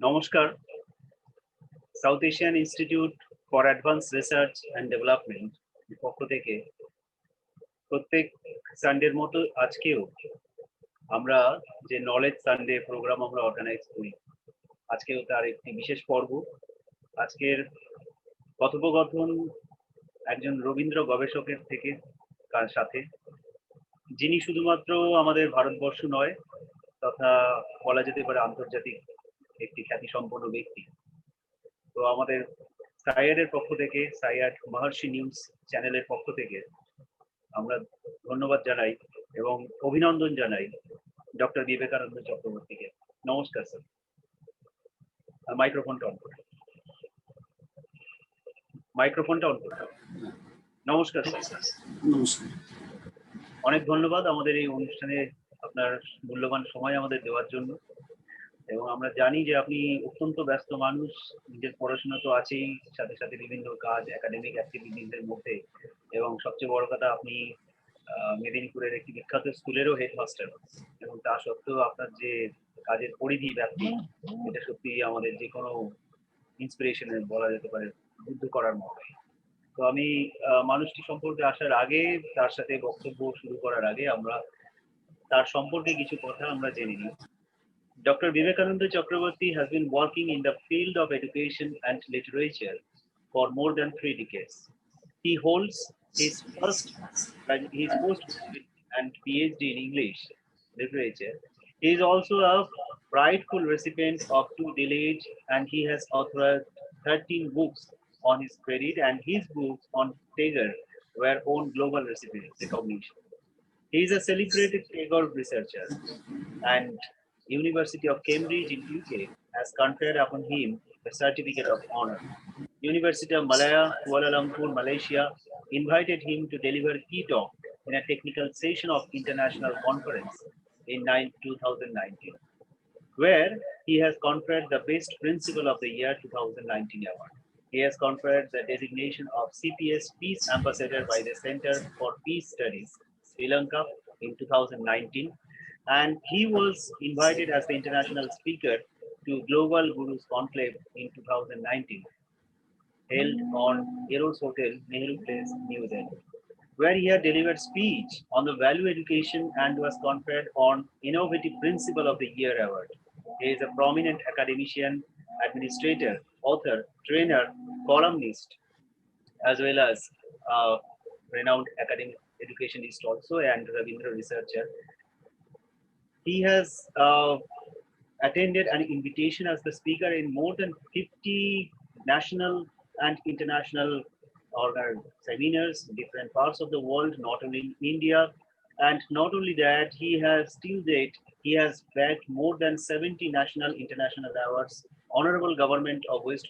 নমস্কার। South Asian institute for advance research and development পক্ষ থেকে প্রত্যেক সানডের মতো আজকেও আমরা যে নলেজ সানডে প্রোগ্রাম আমরা অর্গানাইজ করি, আজকেও তার একটি বিশেষ পর্ব। আজকের কথোপকথন একজন রবীন্দ্র গবেষকের থেকে তার সাথে, যিনি শুধুমাত্র আমাদের ভারতবর্ষ নয় তথা বলা যেতে পারে আন্তর্জাতিক একটি খ্যাতিসম্পন্ন ব্যক্তি। তো আমাদের সাইয়াডের পক্ষ থেকে, সাইয়াড মহর্ষি নিউজ চ্যানেলের পক্ষ থেকে আমরা ধন্যবাদ জানাই এবং অভিনন্দন জানাই ডক্টর বিবেকানন্দ চক্রবর্তীকে। নমস্কার স্যার। মাইক্রোফোনটা অন করুন। নমস্কার স্যার। নমস্কার। অনেক ধন্যবাদ আমাদের এই অনুষ্ঠানে আপনার মূল্যবান সময় আমাদের দেওয়ার জন্য। এবং আমরা জানি যে আপনি অত্যন্ত ব্যস্ত মানুষ, নিজের পড়াশোনা তো আছেই, সাথে সাথে বিভিন্ন কাজ, একাডেমিক অ্যাক্টিভিটিসের মধ্যে, এবং সবচেয়ে বড় কথা আপনি মেদিনীপুরের একটি বিখ্যাত স্কুলেরও হেডমাস্টার। এবং তা সত্ত্বেও আপনার যে কাজের পরিধি ব্যাপ্তি, এটা সত্যি আমাদের যে কোনো ইন্সপিরেশনের বলা যেতে পারে যুদ্ধ করার মতো। তো আমি মানুষটি সম্পর্কে আসার আগে, তার সাথে বক্তব্য শুরু করার আগে আমরা তার সম্পর্কে কিছু কথা আমরা জেনে নিই। Dr. Vivekananda Chakraborty has been working in the field of education and literature for more than 3 decades. He holds his postgraduate and PhD in English literature. He is also a prideful recipient of 2 delegates, and he has authored 13 books on his credit, and his books on Taylor were won global recognition. He is a celebrated Taylor researcher, and University of Cambridge in UK has conferred upon him the certificate of honor. University of Malaya, Kuala Lumpur, Malaysia invited him to deliver key talk in a technical session of international conference in 2019, where he has conferred the Best Principal of the Year 2019 award. He has conferred the designation of CPS Peace Ambassador by the Center for Peace Studies, Sri Lanka, in 2019. And he was invited as the international speaker to Global Gurus Conclave in 2019, held on Eros Hotel, Nehru Place, New Delhi, where he had delivered speech on the value education and was conferred on Innovative Principal of the Year award. He is a prominent academician, administrator, author, trainer, columnist, as well as renowned academic educationist also, and Rabindra researcher. He has attended an invitation as the speaker in more than 50 national and international seminars in different parts of the world, not only in India. And not only that, he has till date, he has bagged more than 70 national international awards. Honorable Governor of West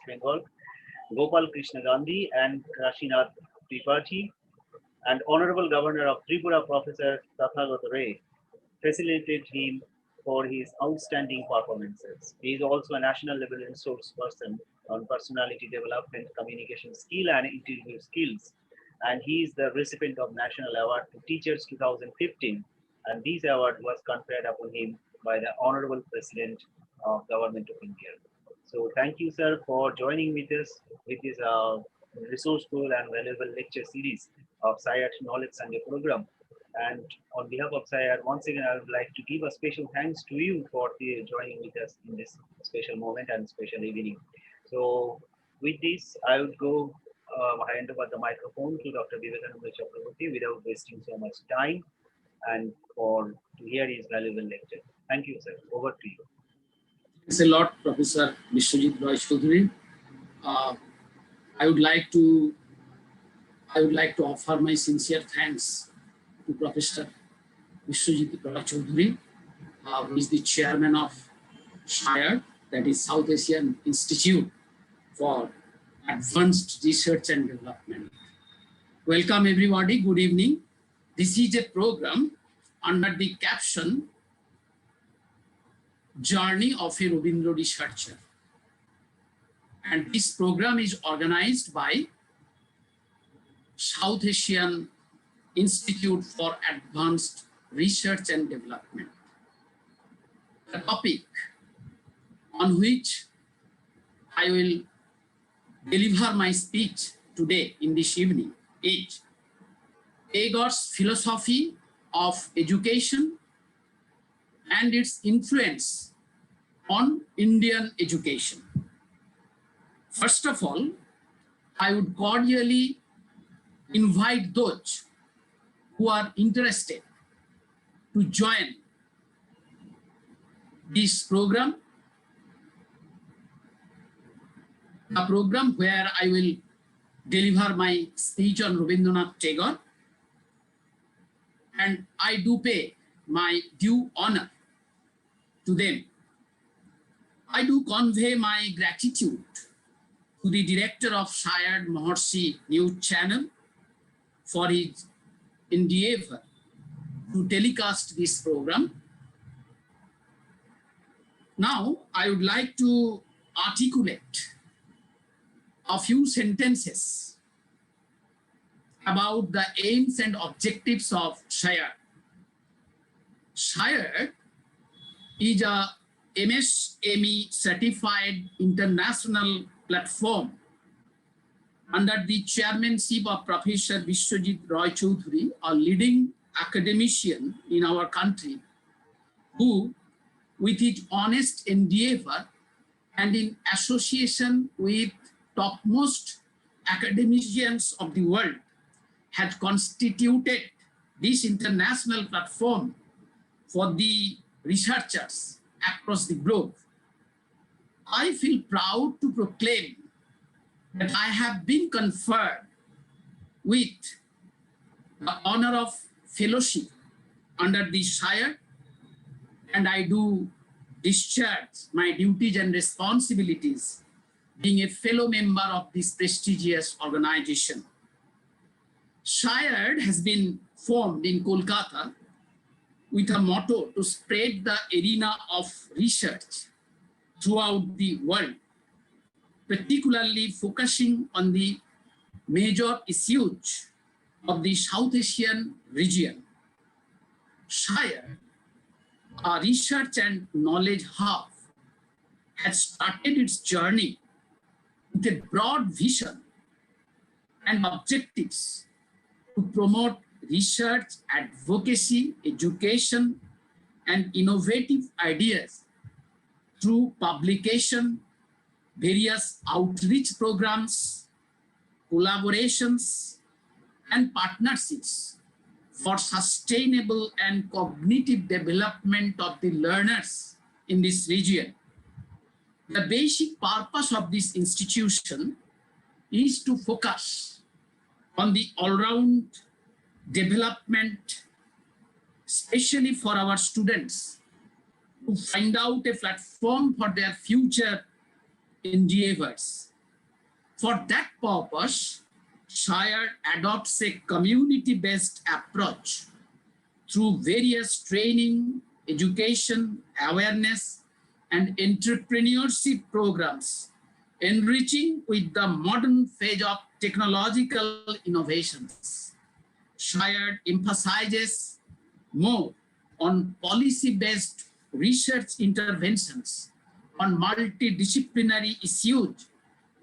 Bengal, Gopal Krishna Gandhi and Kashinath Tripathi, and Honorable Governor of Tripura, Professor Tathagata Ray, facilitated him for his outstanding performances. He is also a national level resource person on personality development, communication skill, and interview skills. And he is the recipient of National Award to Teachers 2015. And this award was conferred upon him by the Honorable President of Government of India. So thank you, sir, for joining with us with this resourceful and valuable lecture series of SciArt Knowledge Sunday program. And on behalf of SciArt, once again, I would like to give a special thanks to you for joining with us in this special moment and special evening. So with this, I would go hand over the microphone to Dr. Vivekananda Chakraborty without wasting so much time, and to hear his valuable lecture. Thank you, sir. Over to you. Thanks a lot, Professor Vishwajit Roy Choudhury. I would like to offer my sincere thanks to Professor Vishwajit Roy Choudhury, who is the chairman of SciArt, that is South Asian Institute for Advanced Research and Development. Welcome everybody, good evening. This is a program under the caption Journey of a Rabindra Researcher. And this program is organized by South Asian Institute for Advanced Research and Development. The topic on which I will deliver my speech today in this evening is Tagore's philosophy of education and its influence on Indian education. First of all, I would cordially invite those who are interested to join this program, a program where I will deliver my speech on Rabindranath Tagore, and I do pay my due honor to them. I do convey my gratitude to the director of Shayad Mahorshi News Channel for his endeavor to telecast this program. Now, I would like to articulate a few sentences about the aims and objectives of Shayad. Shayad is a MSME certified international platform under the chairmanship of Professor Vishwajit Roy Choudhury, a leading academician in our country, who, with his honest endeavor and in association with topmost academicians of the world, has constituted this international platform for the researchers across the globe. I feel proud to proclaim that I have been conferred with the honor of fellowship under the Shire, and I do discharge my duties and responsibilities being a fellow member of this prestigious organization. Shire has been formed in Kolkata with a motto to spread the arena of research throughout the world, particularly focusing on the major issues of the South Asian region. Shire, a research and knowledge hub, has started its journey with a broad vision and objectives to promote research, advocacy, education, and innovative ideas through publication, various outreach programs, collaborations, and partnerships for sustainable and cognitive development of the learners in this region. The basic purpose of this institution is to focus on the all-round development, especially for our students, to find out a platform for their future endeavors. For that purpose, Shire adopts a community-based approach through various training, education, awareness, and entrepreneurship programs, enriching with the modern phase of technological innovations. Shire emphasizes more on policy-based research interventions on multidisciplinary issues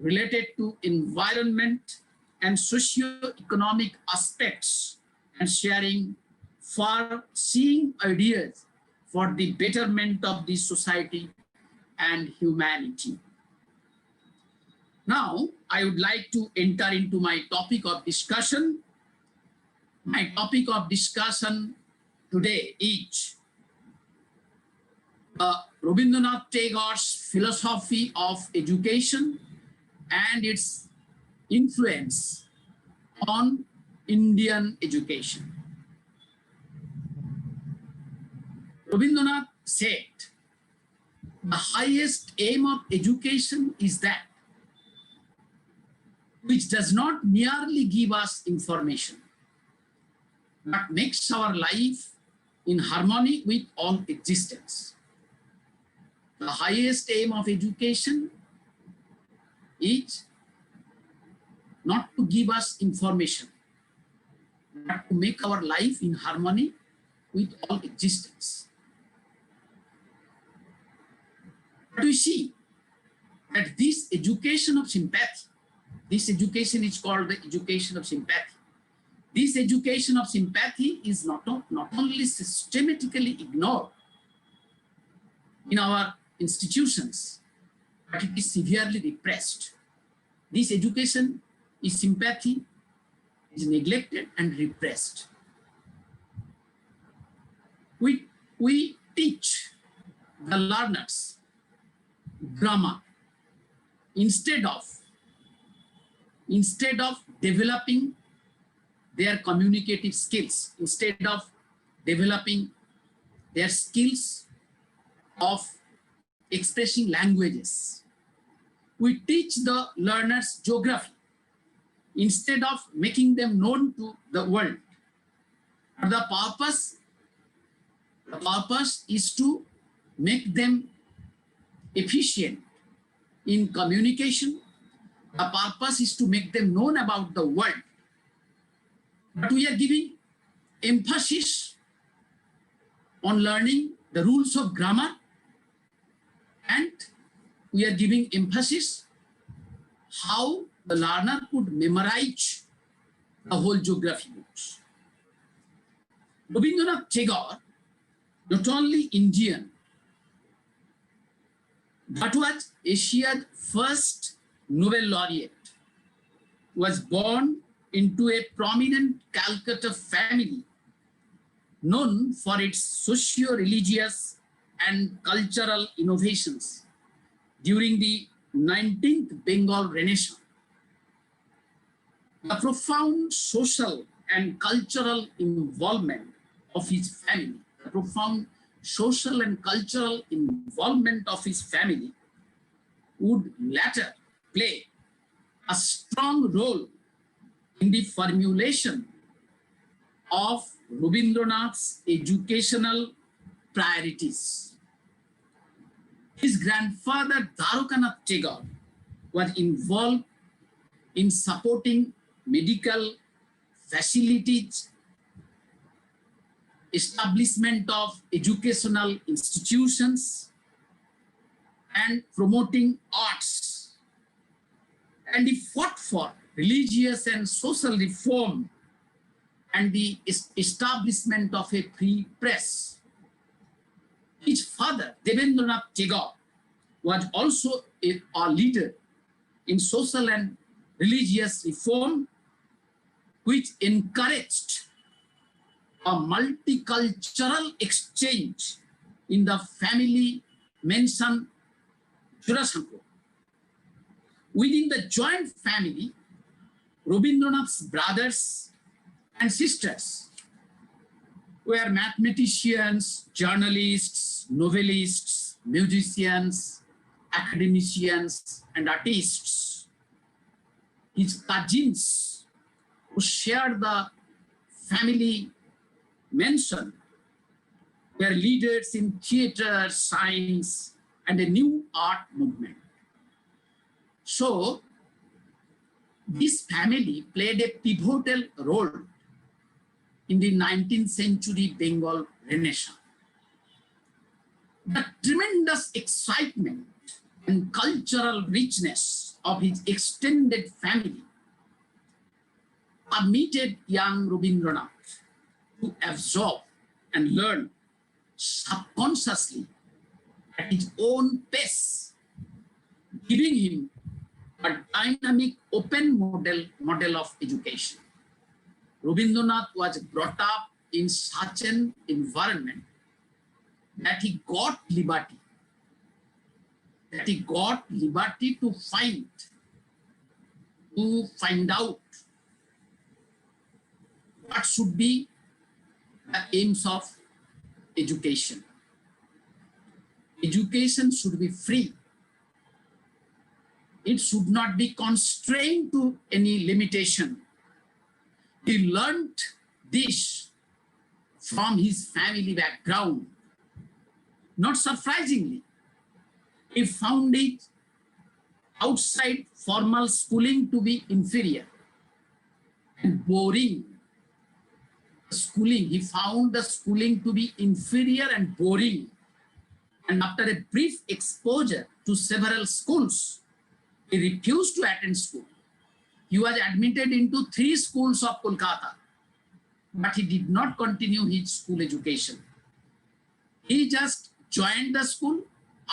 related to environment and socio-economic aspects, and sharing far-seeing ideas for the betterment of the society and humanity. Now, I would like to enter into my topic of discussion. My topic of discussion today is Rabindranath Tagore's philosophy of education and its influence on Indian education. Rabindranath said, the highest aim of education is that which does not merely give us information, but makes our life in harmony with all existence. The highest aim of education is not to give us information, but to make our life in harmony with all existence. But we see that this education of sympathy, this education is called the education of sympathy. This education of sympathy is not only systematically ignored in our institutions, but it is severely repressed. This education is sympathy is neglected and repressed. We teach the learners grammar instead of developing their communicative skills, instead of developing their skills of expressing languages. We teach the learners geography instead of making them known to the world. The purpose is to make them efficient in communication. The purpose is to make them known about the world. But we are giving emphasis on learning the rules of grammar, and we are giving emphasis how the learner could memorize the whole geography books. Rabindranath Tagore, not only Indian, but was Asia's first Nobel laureate, was born into a prominent Calcutta family known for its socio-religious and cultural innovations during the 19th Bengal Renaissance. The profound social and cultural involvement of his family, would later play a strong role in the formulation of Rabindranath's educational priorities. His grandfather Dharokanath Tagore was involved in supporting medical facilities, establishment of educational institutions, and promoting arts. And he fought for religious and social reform and the establishment of a free press. His father, Vivekananda Tagore, was also a leader in social and religious reform, which encouraged a multicultural exchange in the family mentioned Jurasanko. Within the joint family, Rabindranath's brothers and sisters were mathematicians, journalists, novelists, musicians, academicians, and artists. His cousins who shared the family mansion were leaders in theater, science, and a new art movement. So, this family played a pivotal role in the 19th century Bengal Renaissance. The tremendous excitement and cultural richness of his extended family permitted young Rabindranath to absorb and learn subconsciously at his own pace, giving him a dynamic, open model of education. Rabindranath was brought up in such an environment that he got liberty, to find out what should be the aims of education. Education should be free. It should not be constrained to any limitation. He learned this from his family background, not surprisingly, he found it outside formal schooling to be inferior and boring. Schooling, he found the schooling to be inferior and boring. And after a brief exposure to several schools, he refused to attend school. He was admitted into 3 schools of Kolkata, but he did not continue his school education. He just joined the school.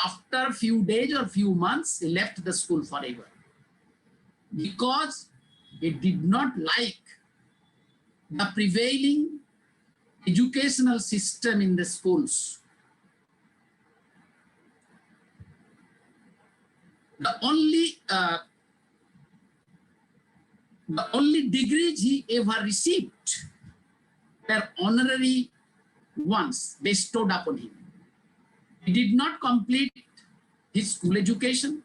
After a few days or few months, he left the school forever because he did not like the prevailing educational system in the schools. The only degrees he ever received were honorary ones bestowed upon him. He did not complete his school education.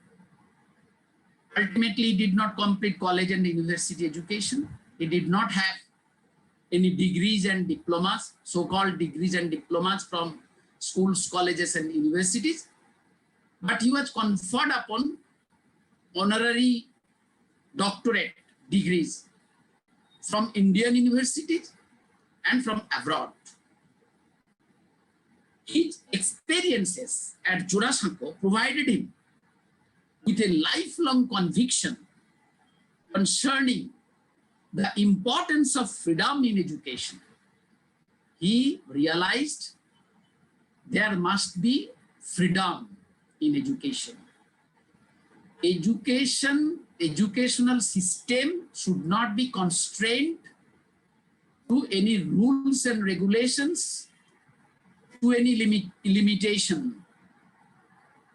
Ultimately, he did not complete college and university education. He did not have any degrees and diplomas, so-called degrees and diplomas from schools, colleges, and universities. But he was conferred upon honorary doctorate degrees from Indian universities and from abroad. His experiences at Jorasanko provided him with a lifelong conviction concerning the importance of freedom in education. He realized there must be freedom in education. Educational system should not be constrained to any rules and regulations, to any limitation.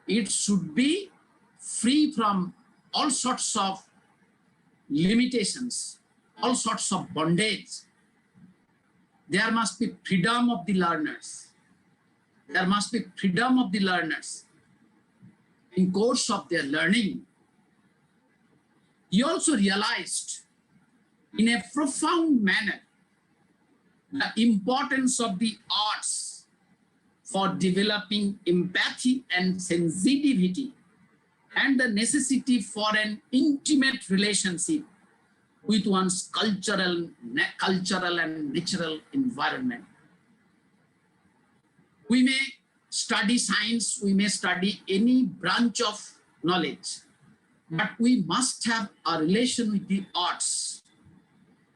It should be free from all sorts of limitations, all sorts of bondage. There must be freedom of the learners. There must be freedom of the learners in course of their learning. He also realized in a profound manner the importance of the arts for developing empathy and sensitivity, and the necessity for an intimate relationship with one's cultural and natural environment. We may study science, we may study any branch of knowledge, but we must have a relation with the arts,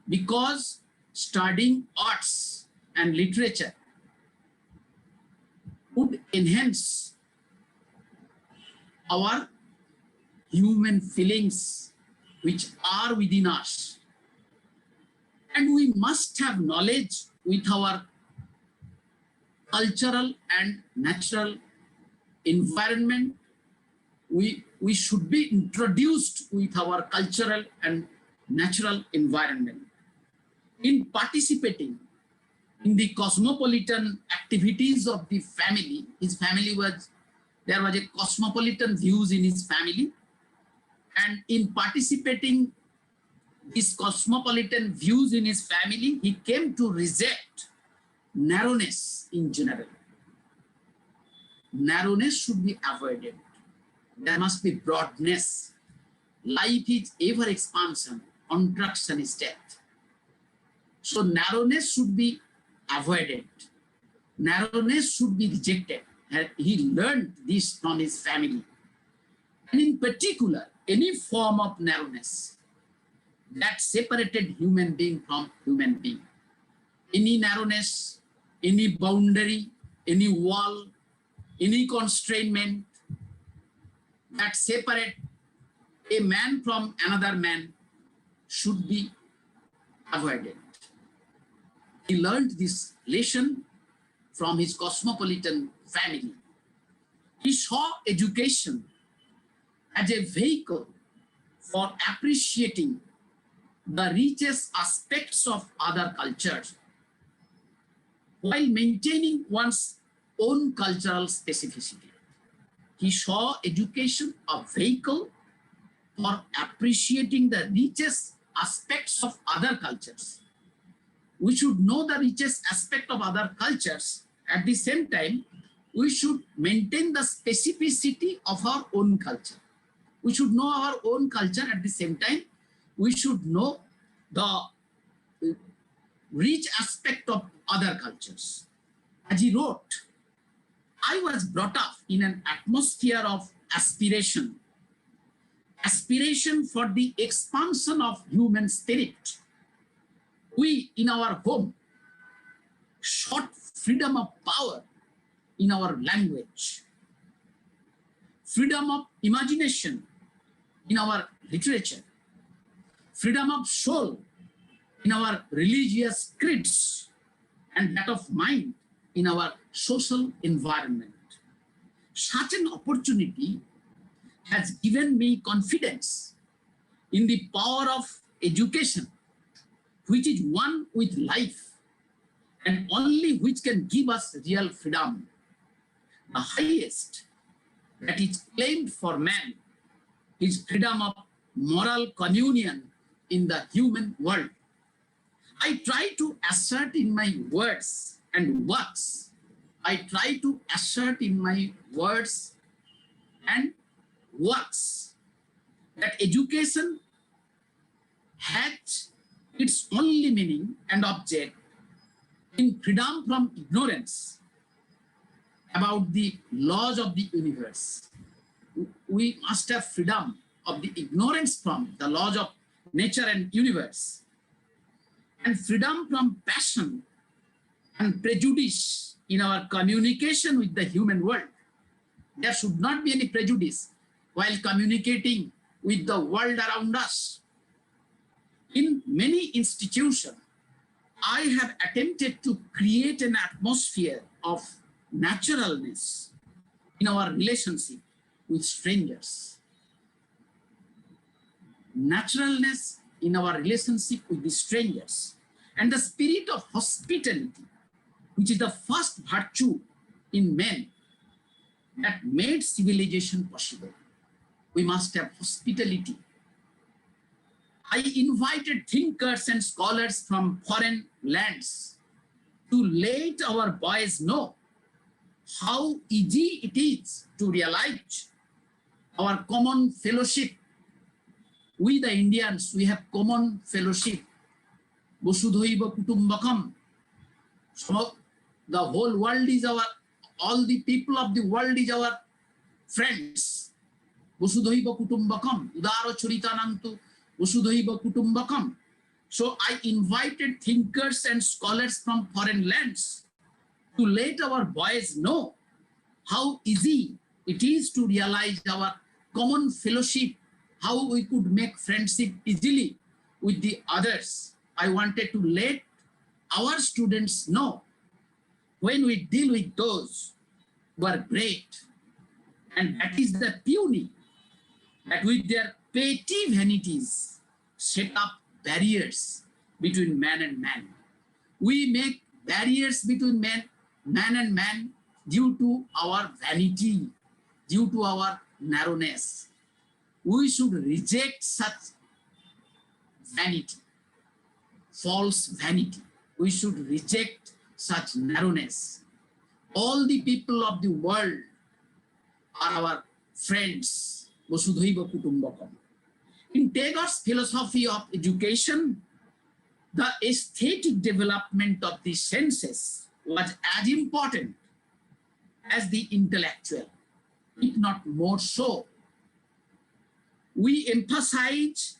because studying arts and literature would enhance our human feelings which are within us. And we must have knowledge with our cultural and natural environment. We should be introduced with our cultural and natural environment. In participating in the cosmopolitan activities of the family, there was a cosmopolitan views in his family, and in participating these cosmopolitan views in his family, he came to reject narrowness in general. Narrowness should be avoided. There must be broadness. Life is ever expansion, contraction is death. So narrowness should be avoided. Narrowness should be rejected. And he learned this from his family. And in particular, any form of narrowness that separated human being from human being, any narrowness, any boundary, any wall, any constrainment that separate a man from another man should be avoided. He learned this lesson from his cosmopolitan family. He saw education as a vehicle for appreciating the richest aspects of other cultures while maintaining one's own cultural specificity. He saw education a vehicle for appreciating the richest aspects of other cultures We should know the richest aspect of other cultures. At the same time, we should maintain the specificity of our own culture. We should know our own culture. At the same time, we should know the rich aspect of other cultures. As he wrote, I was brought up in an atmosphere of aspiration for the expansion of human spirit. We, in our home, sought freedom of power in our language, freedom of imagination in our literature, freedom of soul in our religious creeds, and that of mind in our social environment. Such an opportunity has given me confidence in the power of education, which is one with life and only which can give us real freedom. The highest that is claimed for man is freedom of moral communion in the human world. I try to assert in my words and works. I try to assert in my words and works that education has its only meaning and object in freedom from ignorance about the laws of the universe. We must have freedom of the ignorance from the laws of nature and universe, and freedom from passion and prejudice in our communication with the human world. There should not be any prejudice while communicating with the world around us. In many institutions, I have attempted to create an atmosphere of naturalness in our relationship with strangers. Naturalness in our relationship with the strangers, and the spirit of hospitality, which is the first virtue in men that made civilization possible. We must have hospitality. I invited thinkers and scholars from foreign lands to let our boys know how easy it is to realize our common fellowship. We the Indians, we have common fellowship. Vasudhaiva Kutumbakam. So the whole world is all the people of the world is our friends. Vasudhaiva Kutumbakam. Udaro Churitanantu Vasudhaiva Kutumbakam. So I invited thinkers and scholars from foreign lands to let our boys know how easy it is to realize our common fellowship, how we could make friendship easily with the others. I wanted to let our students know when we deal with those who are great, and that is the puny, that with their petty vanities set up barriers between man and man. We make barriers between man and man due to our vanity, due to our narrowness. We should reject such vanity, false vanity. We should reject such narrowness. All the people of the world are our friends. Vasudhaiva Kutumbakam. In Tagore's philosophy of education, the aesthetic development of the senses was as important as the intellectual, if not more so. We emphasize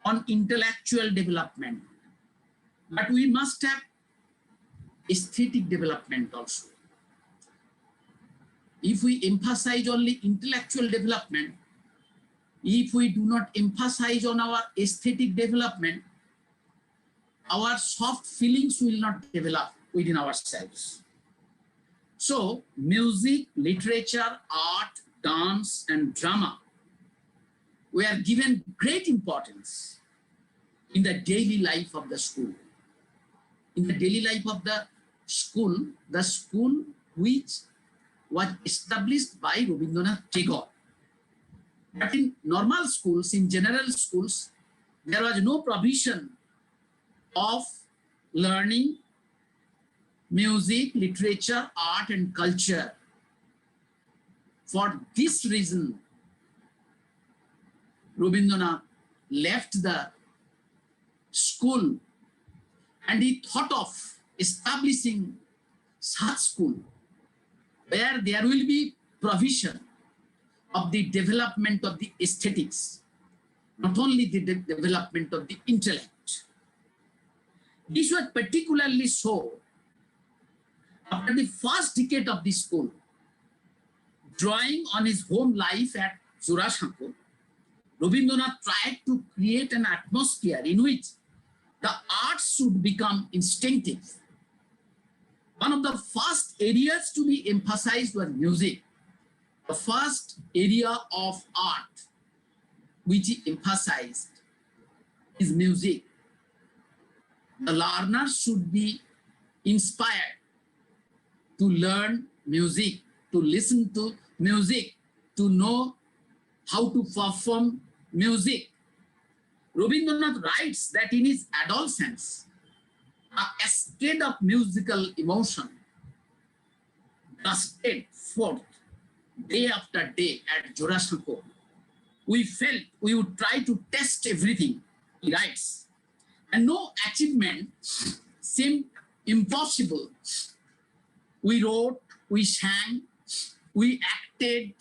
on intellectual development, but we must have aesthetic development also. If we emphasize only intellectual development, if we do not emphasize on our aesthetic development, our soft feelings will not develop within ourselves. So, music, literature, art, dance, and drama were given great importance in the daily life of the school. In the daily life of the school which was established by Rabindra Tagore. But in normal schools, in general schools, there was no provision of learning, music, literature, art, and culture. For this reason, Rabindranath left the school and he thought of establishing such school where there will be provision of the development of the aesthetics, not only the development of the intellect. This was particularly so after the first decade of the school. Drawing on his home life at Jorasanko, Rabindranath tried to create an atmosphere in which the arts should become instinctive. One of the first areas to be emphasized was music. The first area of art which he emphasized is music. The learner should be inspired to learn music, to listen to music, to know how to perform music. Rabindranath writes that in his adolescence, a state of musical emotion gusted forth day after day at Jorasanko. We felt we would try to test everything, he writes, and no achievement seemed impossible. We wrote, we sang, we acted,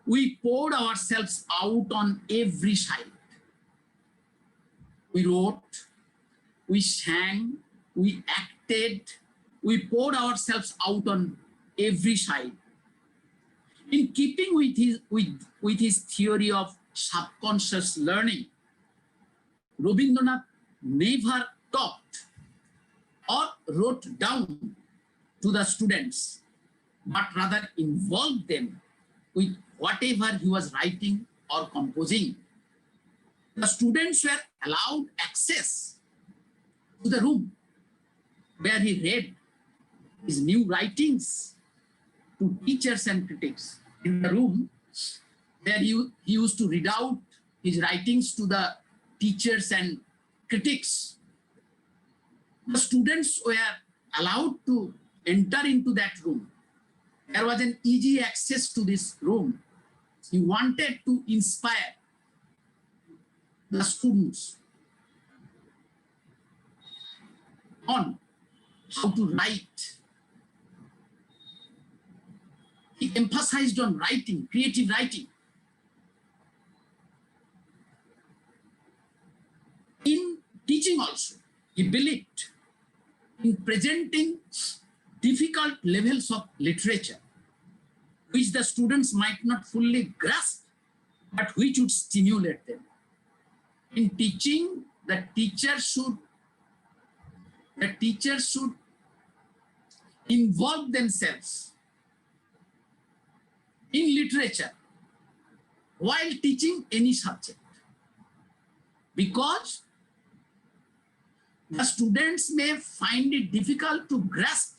we poured ourselves out on every side. We wrote, we sang, we acted, we poured ourselves out on every side. In keeping with his theory of subconscious learning, Rabindranath never taught or wrote down to the students, but rather involved them with whatever he was writing or composing. The students were allowed access to the room where he read his new writings to teachers and critics. In the room where he used to read out his writings to the teachers and critics, the students were allowed to enter into that room. There was an easy access to this room. He wanted to inspire the students on how to write. He emphasized on writing, creative writing. In teaching also, he believed in presenting difficult levels of literature, which the students might not fully grasp, but which would stimulate them. In teaching, the teacher should involve themselves in literature while teaching any subject, because the students may find it difficult to grasp,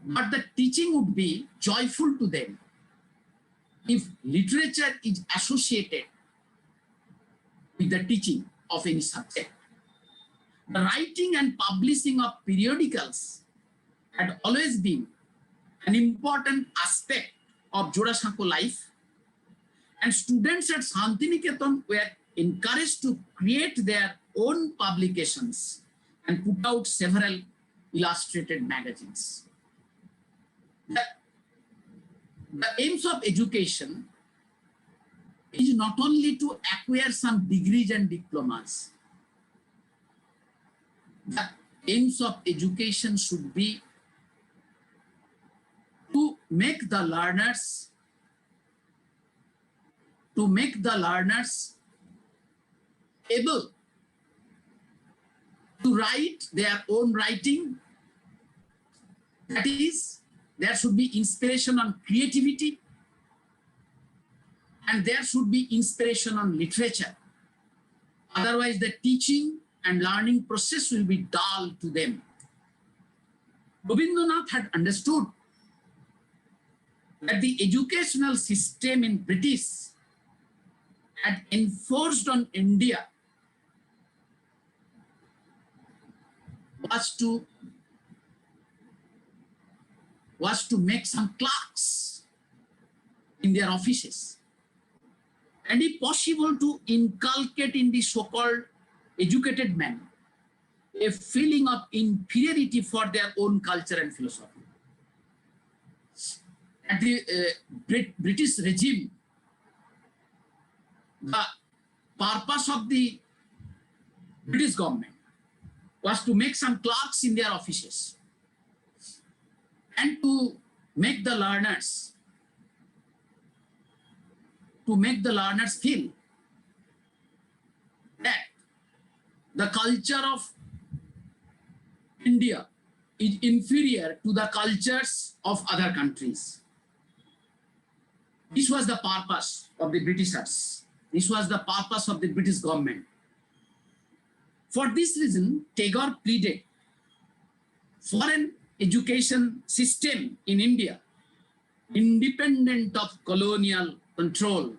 but the teaching would be joyful to them if literature is associated with the teaching of any subject. The writing and publishing of periodicals had always been an important aspect of Jorasanko life, and students at Shantiniketan were encouraged to create their own publications and put out several illustrated magazines. The aims of education is not only to acquire some degrees and diplomas. The aims of education should be to make the learners able to write their own writing. That is, there should be inspiration on creativity, and there should be inspiration on literature. Otherwise, the teaching and learning process will be dull to them. Rabindranath had understood that the educational system in British had enforced on India was to make some clerks in their offices, and if possible to inculcate in the so-called educated men a feeling of inferiority for their own culture and philosophy. At the British regime, the purpose of the British government was to make some clerks in their offices and to make the learners feel that the culture of India is inferior to the cultures of other countries. This was the purpose of the Britishers. This was the purpose of the British government. For this reason, Tagore pleaded for an education system in India independent of colonial control.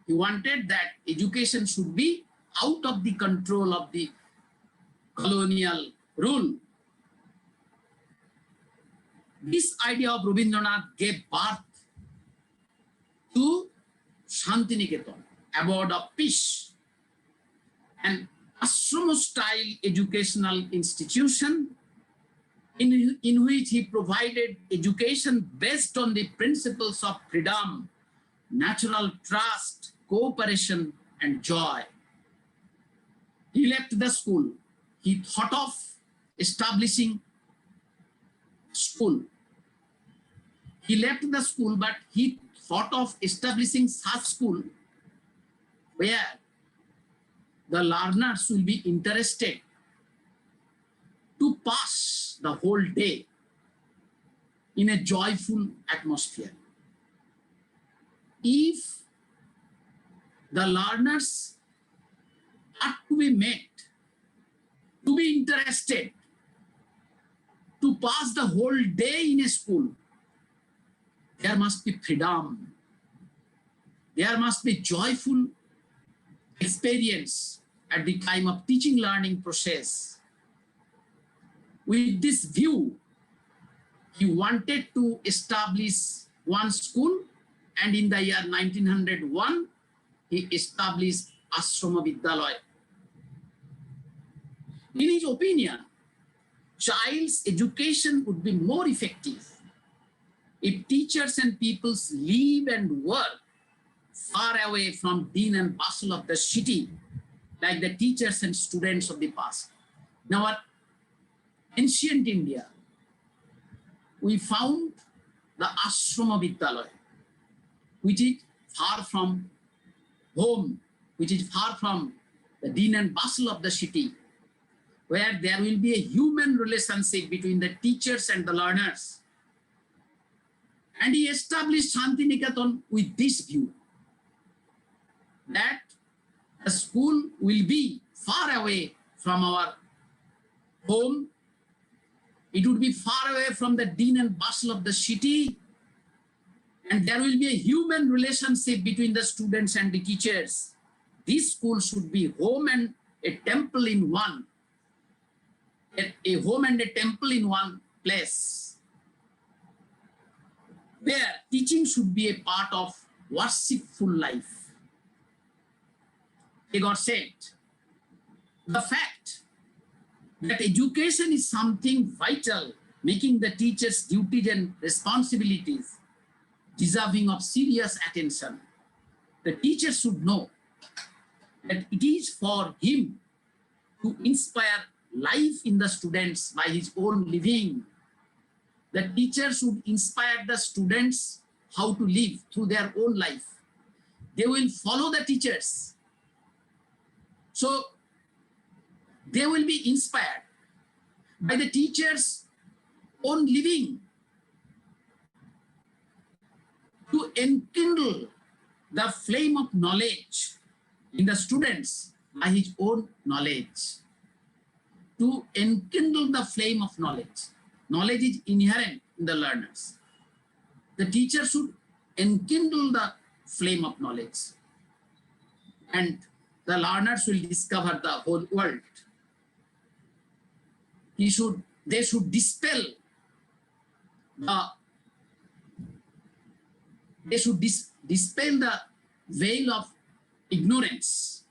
He wanted that education should be out of the control of the colonial rule. This idea of Rabindranath gave birth to Shantiniketan, abode of peace, an ashram-style educational institution in which he provided education based on the principles of freedom, natural trust, cooperation, and joy. He left the school. He thought of establishing school. He left the school, but he thought of establishing such school where the learners will be interested to pass the whole day in a joyful atmosphere. If the learners are to be made to be interested to pass the whole day in a school, there must be freedom. There must be joyful experience at the time of teaching learning process. With this view, he wanted to establish one school, and in the year 1901, he established Ashrama Vidyalaya. In his opinion, child's education would be more effective if teachers and pupils live and work far away from din and bustle of the city, like the teachers and students of the past. Now, at ancient India, we found the Ashrama Vidyalaya, which is far from home, which is far from the din and bustle of the city, where there will be a human relationship between the teachers and the learners. And he established Shantiniketan with this view, that the school will be far away from our home. It would be far away from the din and bustle of the city, and there will be a human relationship between the students and the teachers. This school should be home and a temple in one, a home and a temple in one place, where teaching should be a part of worshipful life. Tagore said, the fact that education is something vital, making the teacher's duties and responsibilities deserving of serious attention. The teacher should know that it is for him to inspire life in the students by his own living. The teacher should inspire the students how to live through their own life. They will follow the teachers. So they will be inspired by the teacher's own living to enkindle the flame of knowledge in the students by his own knowledge. To enkindle the flame of knowledge. Knowledge is inherent in the learners. The teacher should enkindle the flame of knowledge, and the learners will discover the whole world. they should dispel the veil of ignorance.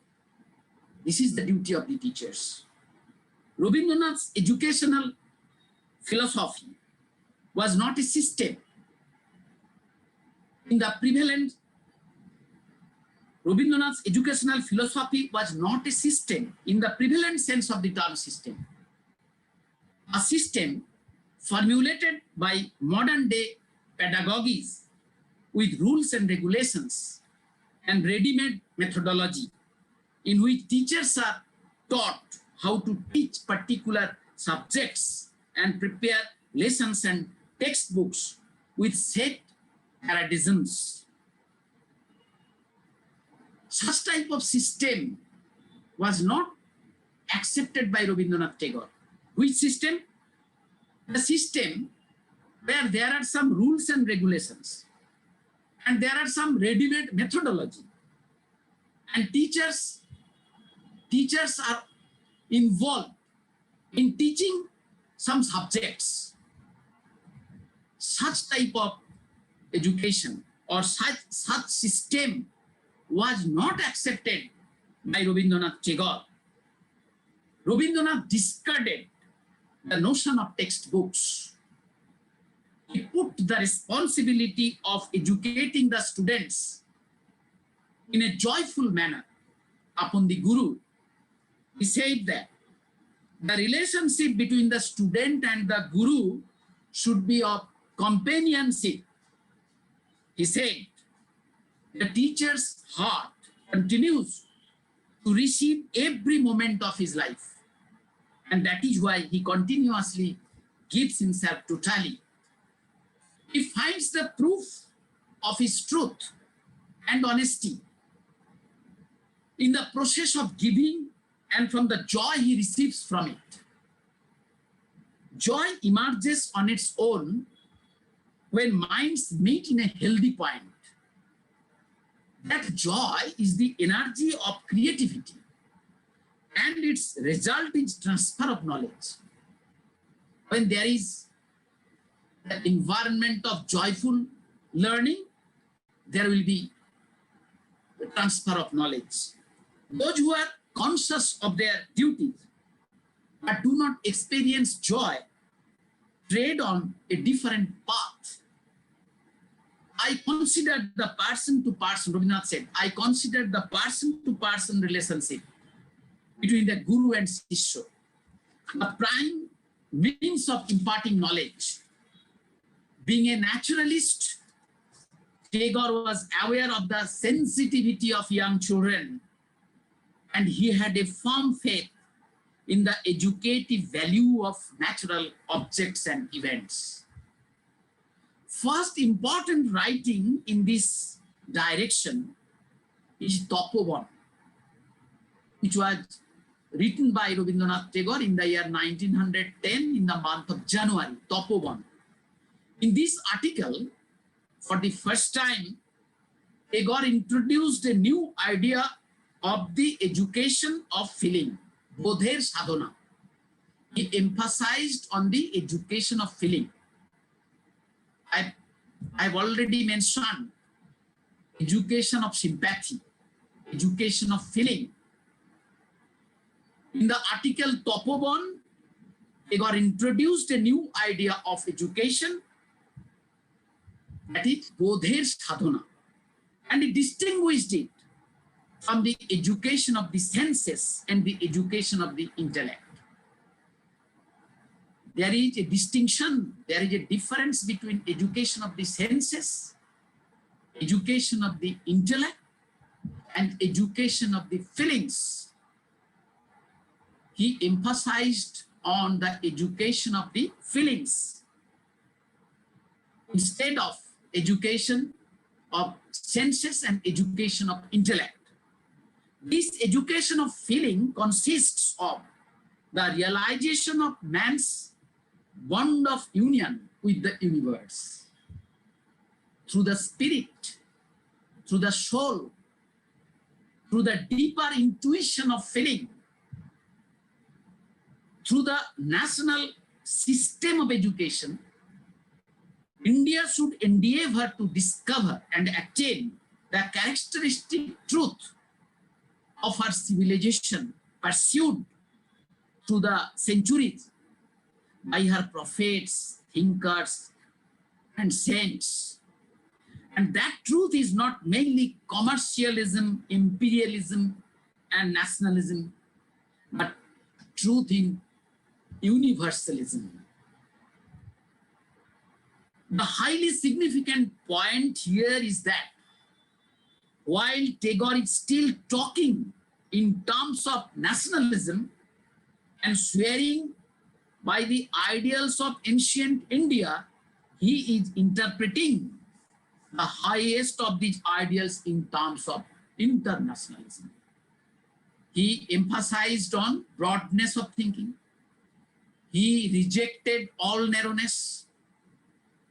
This is the duty of the teachers. Rabindranath's educational philosophy was not a system in the prevalent. Rabindranath's educational philosophy was not a system in the prevalent sense of the term system. A system formulated by modern day pedagogies with rules and regulations and ready-made methodology in which teachers are taught how to teach particular subjects and prepare lessons and textbooks with set paradigms. Such type of system was not accepted by Rabindranath Tagore. Which system? The system where there are some rules and regulations and there are some ready-made methodology, and teachers are involved in teaching some subjects. Such type of education or such system was not accepted by Rabindranath Tagore. Rabindranath discarded the notion of textbooks. He put the responsibility of educating the students in a joyful manner upon the Guru. He said that the relationship between the student and the Guru should be of companionship. He said, the teacher's heart continues to receive every moment of his life. And that is why he continuously gives himself totally. He finds the proof of his truth and honesty in the process of giving and from the joy he receives from it. Joy emerges on its own when minds meet in a healthy point. That joy is the energy of creativity, and its result is transfer of knowledge. When there is the environment of joyful learning, there will be the transfer of knowledge. Those who are conscious of their duties but do not experience joy tread on a different path. I consider the person-to-person, Rabindranath said, I consider the person-to-person relationship between the Guru and Shishya the prime means of imparting knowledge. Being a naturalist, Tagore was aware of the sensitivity of young children, and he had a firm faith in the educative value of natural objects and events. First important writing in this direction is Tapoban, which was written by Rabindranath Tagore in the year 1910 in the month of January, Tapoban. In this article, for the first time, Tagore introduced a new idea of the education of feeling, Bodher Sadhana. He emphasized on the education of feeling. I've already mentioned education of sympathy, education of feeling. In the article Tapoban, Tagore introduced a new idea of education, that is Bodher Sadhana, and he distinguished it from the education of the senses and the education of the intellect. There is a distinction, there is a difference between education of the senses, education of the intellect, and education of the feelings. He emphasized on the education of the feelings instead of education of senses and education of intellect. This education of feeling consists of the realization of man's bond of union with the universe through the spirit, through the soul, through the deeper intuition of feeling, through the national system of education, India should endeavor to discover and attain the characteristic truth of her civilization pursued through the centuries by her prophets, thinkers, and saints. And that truth is not mainly commercialism, imperialism, and nationalism, but truth in universalism. The highly significant point here is that while Tagore is still talking in terms of nationalism and swearing by the ideals of ancient India, he is interpreting the highest of these ideals in terms of internationalism. He emphasized on broadness of thinking. He rejected all narrowness.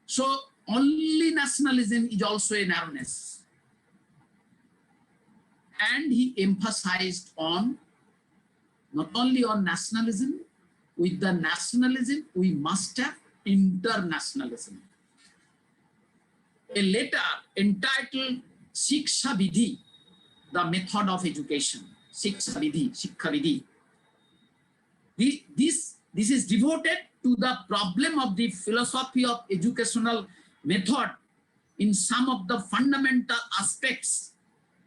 So only nationalism is also a narrowness. And he emphasized on not only on nationalism, with the nationalism, we must have internationalism. A letter entitled Shiksha Vidhi, the method of education, Shiksha Vidhi, Shikha Vidhi. This is devoted to the problem of the philosophy of educational method in some of the fundamental aspects,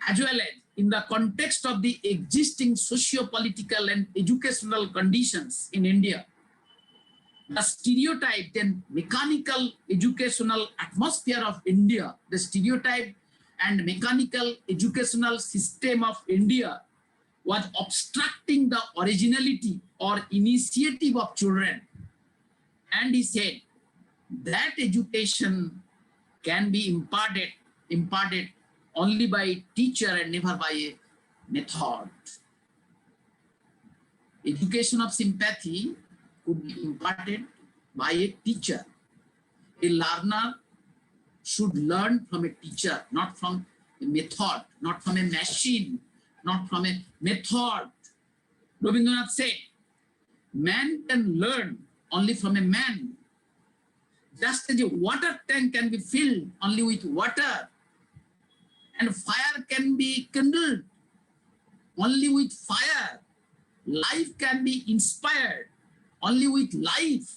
as well as in the context of the existing socio-political and educational conditions in India. The stereotyped and mechanical educational atmosphere of India, the stereotyped and mechanical educational system of India was obstructing the originality or initiative of children. And he said that education can be imparted only by a teacher and never by a method. Education of sympathy could be imparted by a teacher. A learner should learn from a teacher, not from a method, not from a machine, not from a method. Rabindra said, man can learn only from a man. Just as a water tank can be filled only with water, and fire can be kindled only with fire. Life can be inspired only with life.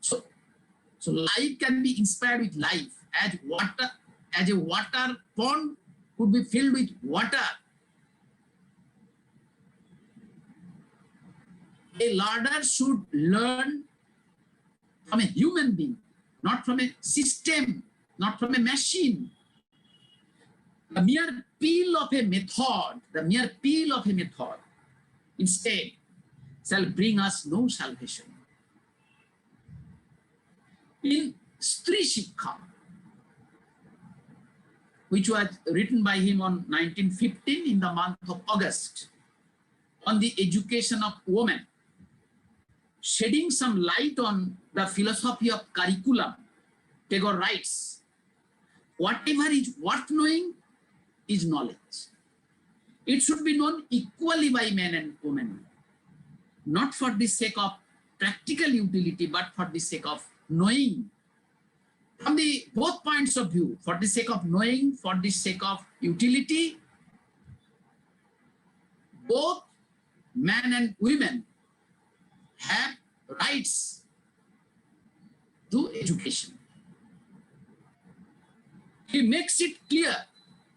So life can be inspired with life. As a water pond could be filled with water. A learner should learn from a human being, not from a system, not from a machine. The mere peel of a method, instead, shall bring us no salvation. In Stri Shikha, which was written by him on 1915 in the month of August, on the education of women, shedding some light on the philosophy of curriculum, Tagore writes, whatever is worth knowing is knowledge. It should be known equally by men and women, not for the sake of practical utility, but for the sake of knowing. From the both points of view, for the sake of knowing, for the sake of utility, both men and women have rights to education. He makes it clear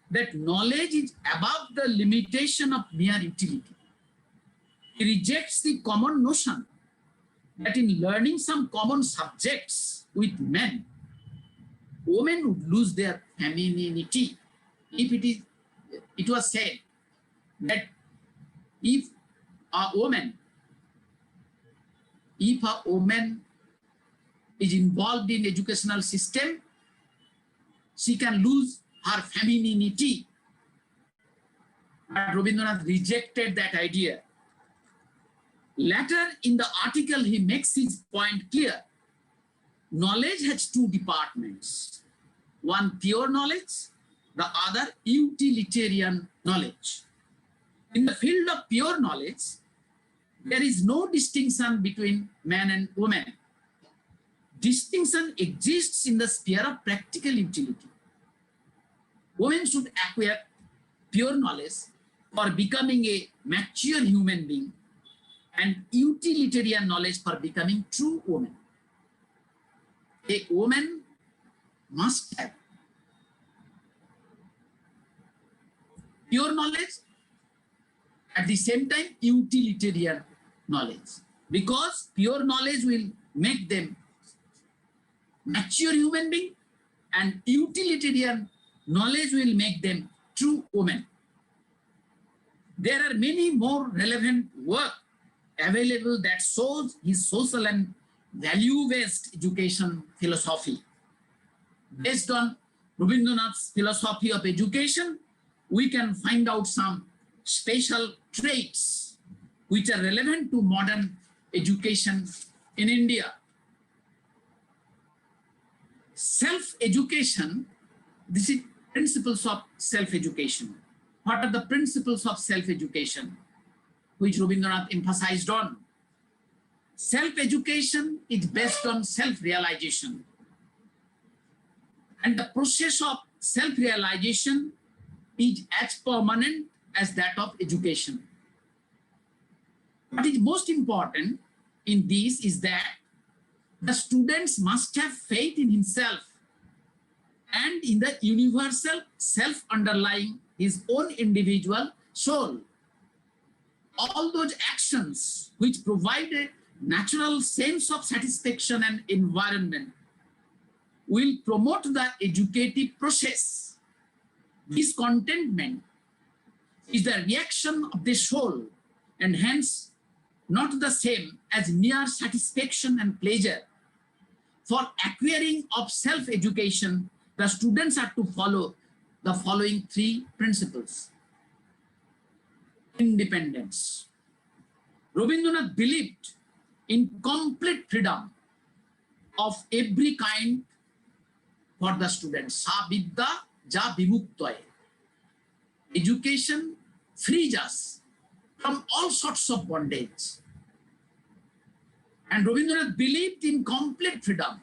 that knowledge is above the limitation of mere utility. He rejects the common notion that in learning some common subjects with men, women would lose their femininity. If it was said that if a woman is involved in educational system, she can lose her femininity. But Rabindranath rejected that idea. Later in the article, he makes his point clear. Knowledge has two departments. One pure knowledge, the other utilitarian knowledge. In the field of pure knowledge, There is no distinction between man and woman. Distinction exists in the sphere of practical utility. Women should acquire pure knowledge for becoming a mature human being and utilitarian knowledge for becoming true woman. A woman must have pure knowledge, at the same time utilitarian knowledge, because pure knowledge will make them mature human being and utilitarian knowledge will make them true women. There are many more relevant work available that shows his social and value-based education philosophy. Based on Rabindranath's philosophy of education, we can find out some special traits which are relevant to modern education in India. Self-education, this is principles of self-education. What are the principles of self-education which Rabindranath emphasized on? Self-education is based on self-realization. And the process of self-realization is as permanent as that of education. What is most important in this is that the students must have faith in himself and in the universal self underlying his own individual soul. All those actions which provide a natural sense of satisfaction and environment will promote the educative process. This contentment is the reaction of the soul and hence not the same as mere satisfaction and pleasure. For acquiring of self-education, the students are to follow the following three principles. Independence. Rabindranath believed in complete freedom of every kind for the students. Sa vidya ja vimuktoye. Education frees us from all sorts of bondage. And Rabindranath believed in complete freedom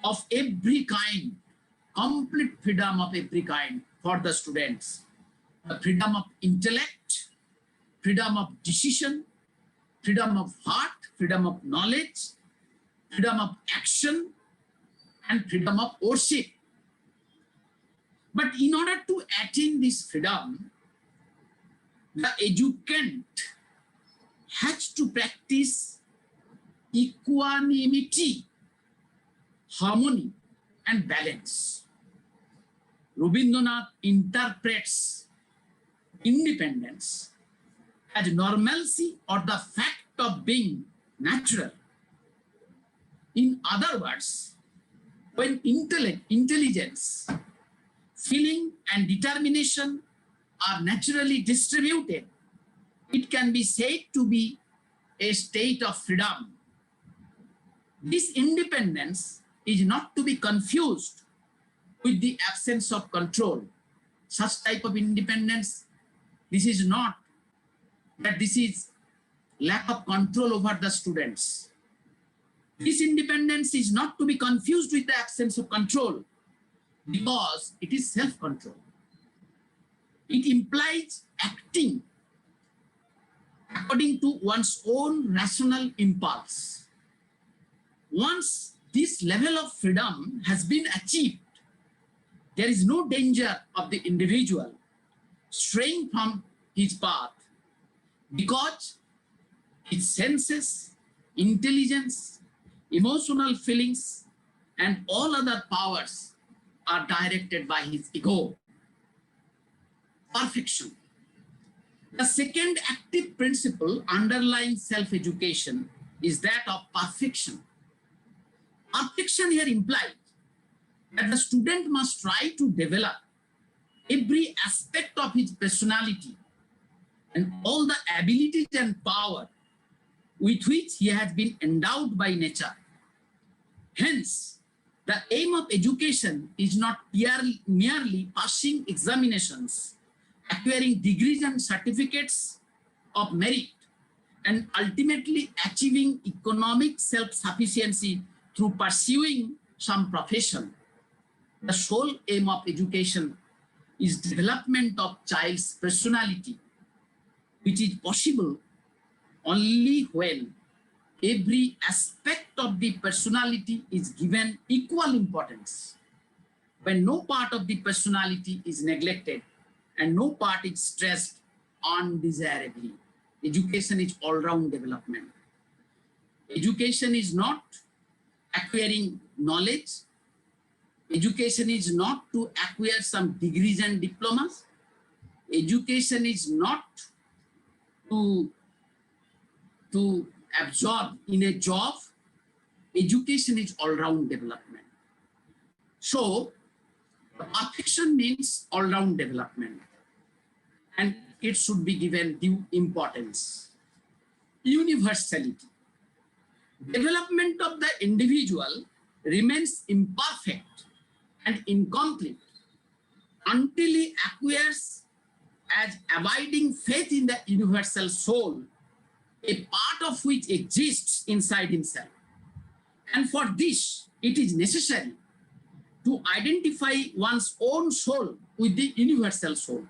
of every kind, complete freedom of every kind for the students. The freedom of intellect, freedom of decision, freedom of heart, freedom of knowledge, freedom of action, and freedom of worship. But in order to attain this freedom, the educand has to practice equanimity, harmony, and balance. Rabindranath interprets independence as normalcy or the fact of being natural. In other words, when intelligence, feeling, and determination are naturally distributed, it can be said to be a state of freedom. This independence is not to be confused with the absence of control. Such type of independence, this is not that this is lack of control over the students. This independence is not to be confused with the absence of control because it is self-control. It implies acting according to one's own rational impulse. Once this level of freedom has been achieved, there is no danger of the individual straying from his path because his senses, intelligence, emotional feelings, and all other powers are directed by his ego. Perfection. The second active principle underlying self-education is that of perfection. Perfection here implies that the student must try to develop every aspect of his personality and all the abilities and power with which he has been endowed by nature. Hence, the aim of education is not merely passing examinations, acquiring degrees and certificates of merit, and ultimately achieving economic self-sufficiency through pursuing some profession. The sole aim of education is development of child's personality, which is possible only when every aspect of the personality is given equal importance, when no part of the personality is neglected and no part is stressed undesirably. Education is all-round development. Education is not acquiring knowledge. Education is not to acquire some degrees and diplomas. Education is not to absorb in a job. Education is all-round development. So, perfection means all-round development, and it should be given due importance. Universality. Development of the individual remains imperfect and incomplete until he acquires as abiding faith in the universal soul, a part of which exists inside himself. And for this, it is necessary to identify one's own soul with the universal soul.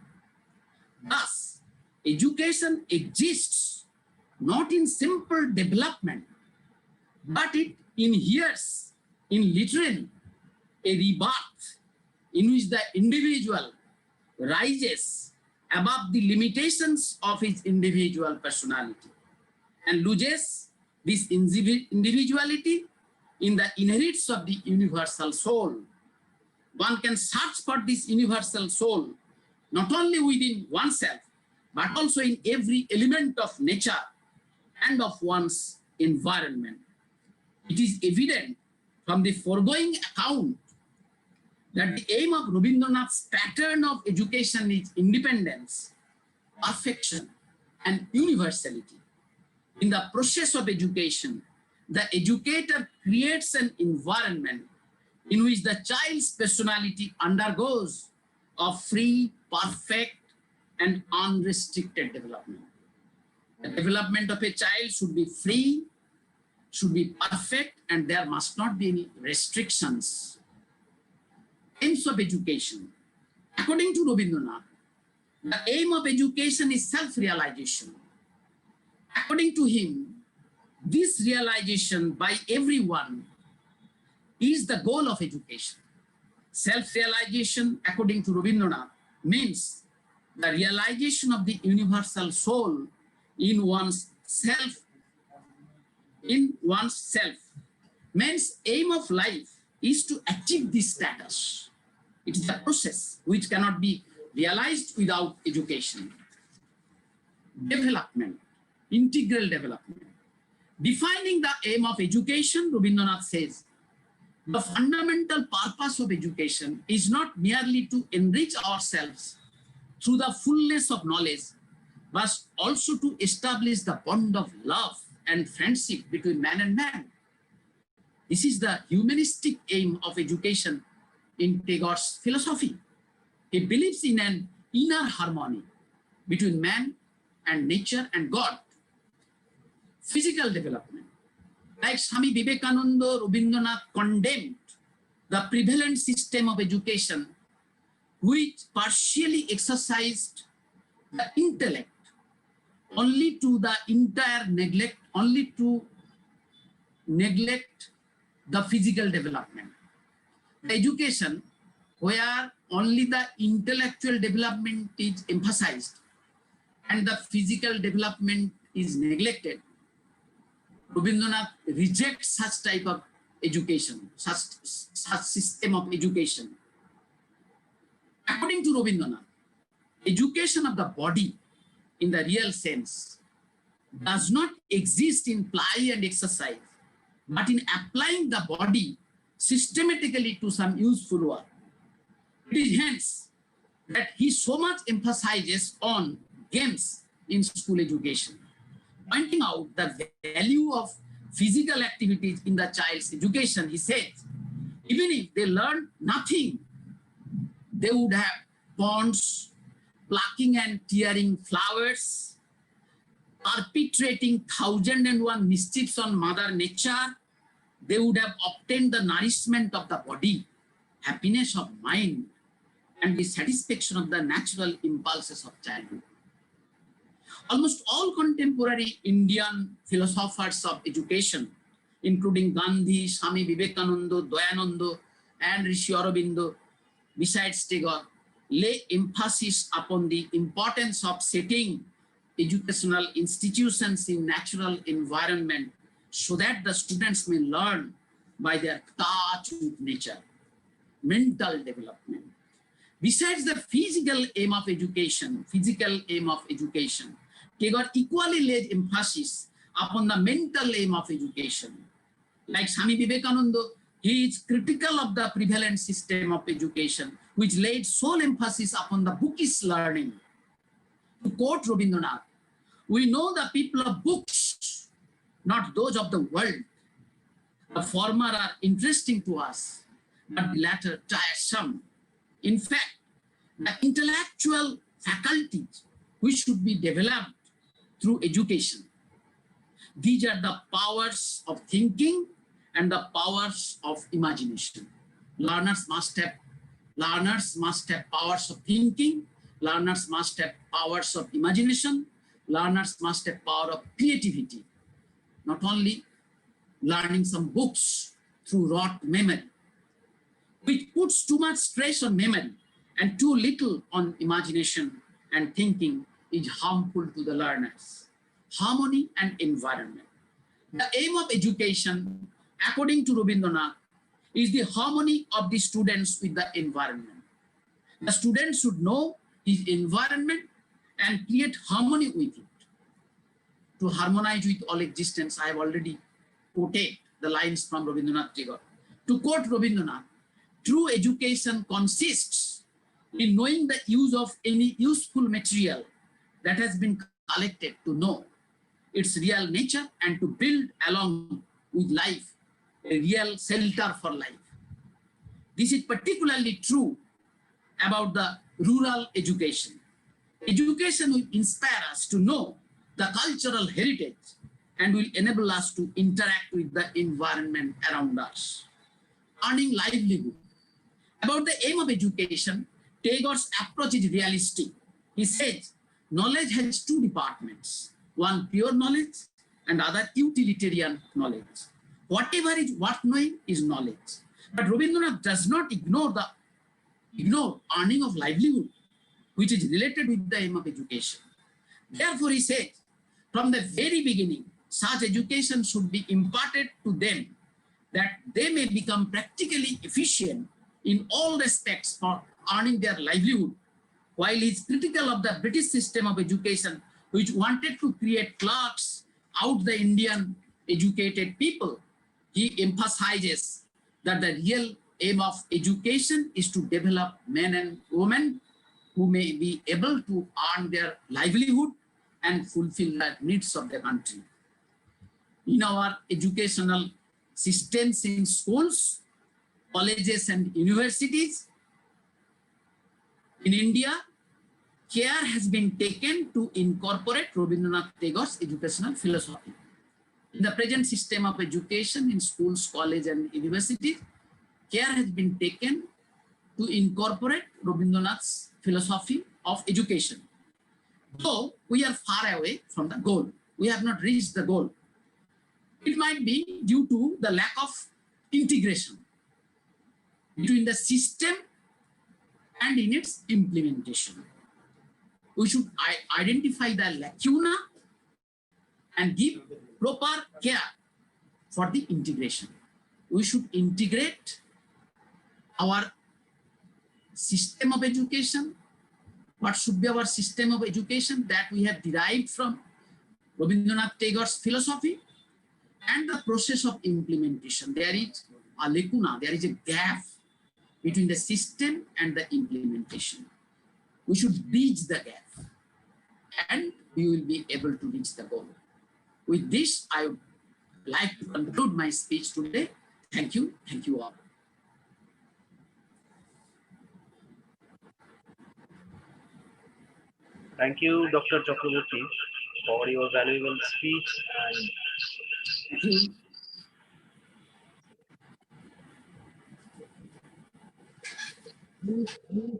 Thus, education exists not in simple development, but it inheres in literally a rebirth in which the individual rises above the limitations of his individual personality and loses this individuality in the inherits of the universal soul. One can search for this universal soul not only within oneself, but also in every element of nature and of one's environment. It is evident from the foregoing account that the aim of Rabindranath's pattern of education is independence, perfection, and universality. In the process of education, the educator creates an environment in which the child's personality undergoes a free, perfect, and unrestricted development. The development of a child should be free, should be perfect, and there must not be any restrictions. Aims of education. According to Rabindranath, the aim of education is self-realization. According to him, this realization by everyone is the goal of education. Self-realization, according to Rabindranath, means the realization of the universal soul in one's self. Man's aim of life is to achieve this status. It is a process which cannot be realized without education. Development, integral development. Defining the aim of education, Rabindranath says, the fundamental purpose of education is not merely to enrich ourselves through the fullness of knowledge, but also to establish the bond of love and friendship between man and man. This is the humanistic aim of education in Tagore's philosophy. He believes in an inner harmony between man and nature and God. Physical development. Like Swami Vivekananda, Rabindranath condemned the prevalent system of education which partially exercised the intellect only to the entire neglect, only to neglect the physical development. The education where only the intellectual development is emphasized and the physical development is neglected, Rabindranath rejects such type of education, such system of education. According to Rabindranath, education of the body in the real sense does not exist in play and exercise, but in applying the body systematically to some useful work. It is hence that he so much emphasizes on games in school education, pointing out the value of physical activities in the child's education. He says, even if they learn nothing, they would have ponds, plucking and tearing flowers, perpetrating 1001 mischiefs on Mother Nature, they would have obtained the nourishment of the body, happiness of mind, and the satisfaction of the natural impulses of childhood. Almost all contemporary Indian philosophers of education, including Gandhi, Swami Vivekananda, Dayananda, and Rishi Aurobindo, besides Tagore, lay emphasis upon the importance of setting educational institutions in natural environment so that the students may learn by their touch with nature, mental development. Besides the physical aim of education, Tagore equally laid emphasis upon the mental aim of education. Like Swami Vivekananda, he is critical of the prevalent system of education, which laid sole emphasis upon the bookish learning. To quote Rabindra, we know the people of books, not those of the world. The former are interesting to us, but the latter tiresome. In fact, the intellectual faculties which should be developed through education. These are the powers of thinking and the powers of imagination. Learners must have powers of thinking, learners must have powers of imagination, learners must have power of creativity. Not only learning some books through rote memory, which puts too much stress on memory and too little on imagination and thinking is harmful to the learners. Harmony and environment. The aim of education, according to Rabindranath, is the harmony of the students with the environment. The student should know his environment and create harmony with it. To harmonize with all existence, I have already quoted the lines from Rabindranath Tagore. To quote Rabindranath, true education consists in knowing the use of any useful material that has been collected to know its real nature and to build along with life a real shelter for life. This is particularly true about the rural education. Education will inspire us to know the cultural heritage and will enable us to interact with the environment around us. Earning livelihood. About the aim of education, Tagore's approach is realistic. He says, knowledge has two departments, one pure knowledge and other utilitarian knowledge. Whatever is worth knowing is knowledge. But Rabindranath does not ignore earning of livelihood, which is related with the aim of education. Therefore, he says, from the very beginning, such education should be imparted to them that they may become practically efficient in all respects for earning their livelihood. While he is critical of the British system of education, which wanted to create clerks out the Indian educated people, he emphasizes that the real aim of education is to develop men and women who may be able to earn their livelihood and fulfill the needs of the country. In our educational systems in schools, colleges and universities, in India, care has been taken to incorporate Rabindranath Tagore's educational philosophy. In the present system of education in schools, colleges and universities, care has been taken to incorporate Rabindranath's philosophy of education. Though we are far away from the goal, we have not reached the goal. It might be due to the lack of integration between the system and in its implementation. We should identify the lacuna and give proper care for the integration. We should integrate our system of education. What should be our system of education that we have derived from Rabindranath Tagore's philosophy and the process of implementation. There is a lacuna, there is a gap between the system and the implementation. We should bridge the gap and we will be able to reach the goal. With this, I would like to conclude my speech today. Thank you all. Thank you, Dr. Chakraborty. for your valuable speech. And Thank you.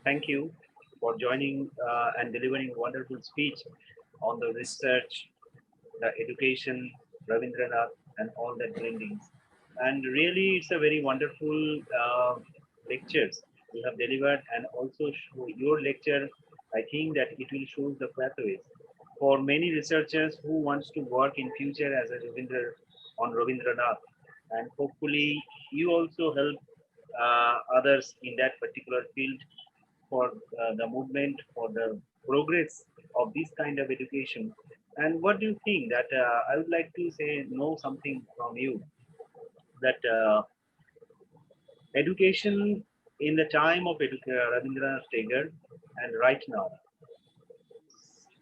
thank you for joining and delivering wonderful speech on the research, the education, Ravindranath, and all that bringings. And really, it's a very wonderful lectures you have delivered, and also your lecture. I think that it will show the pathways for many researchers who wants to work in future as a Ravindra on Ravindranath, and hopefully you also help others in that particular field for the movement, for the progress of this kind of education. And what do you think that I would like to say, know something from you that education in the time of Rabindranath Tagore and right now,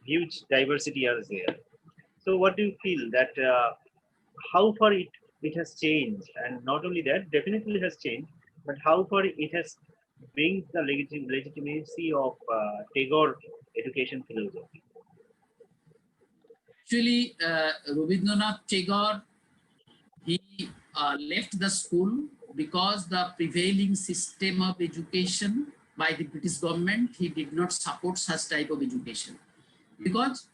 huge diversity is there. So what do you feel that how far it has changed, and not only that, definitely has changed, but how far it has brings the legitimacy of Tagore education philosophy. Actually, Rabindranath Tagore, he left the school because the prevailing system of education by the British government, he did not support such type of education. Because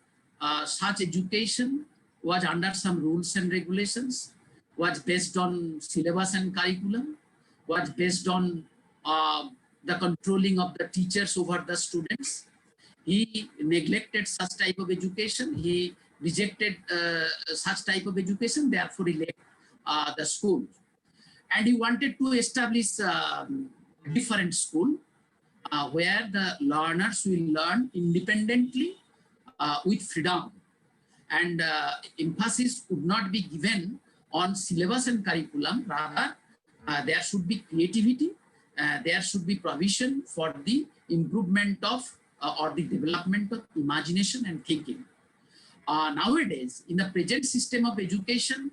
such education was under some rules and regulations, was based on syllabus and curriculum, was based on the controlling of the teachers over the students. He neglected such type of education. He rejected such type of education. Therefore, he left the school, and he wanted to establish a different school where the learners will learn independently with freedom, and emphasis would not be given on syllabus and curriculum. Rather, there should be creativity, there should be provision for the improvement of or the development of imagination and thinking. Nowadays, in the present system of education,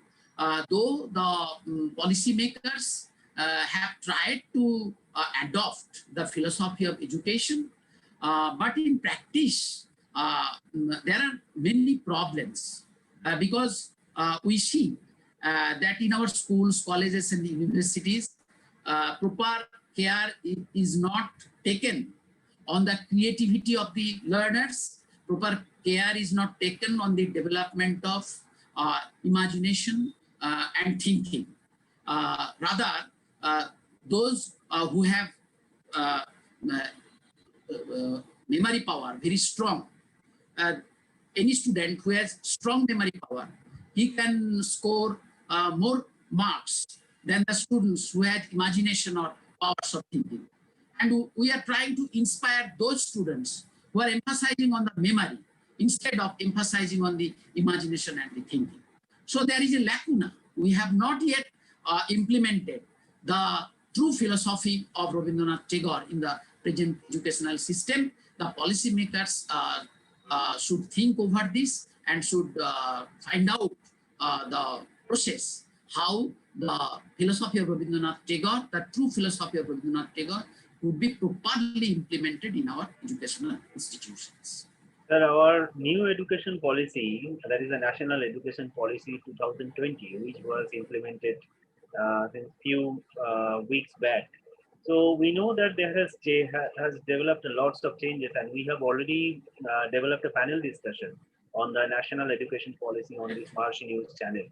though the policymakers have tried to adopt the philosophy of education, but in practice, there are many problems because we see that in our schools, colleges, and universities, proper care is not taken on the creativity of the learners. Proper care is not taken on the development of imagination and thinking. Rather, those who have uh, memory power very strong, any student who has strong memory power, he can score more marks than the students who had imagination or powers of thinking. And we are trying to inspire those students who are emphasizing on the memory instead of emphasizing on the imagination and the thinking. So there is a lacuna. We have not yet implemented the true philosophy of Rabindranath Tagore in the present educational system. The policymakers should think over this and should find out the process how the philosophy of Rabindranath Tagore, the true philosophy of Rabindranath Tagore, would be properly implemented in our educational institutions. Sir, our new education policy, that is the National Education Policy 2020, which was implemented since few weeks back. So we know that there has developed lots of changes, and we have already developed a panel discussion on the National Education Policy on this March News channel,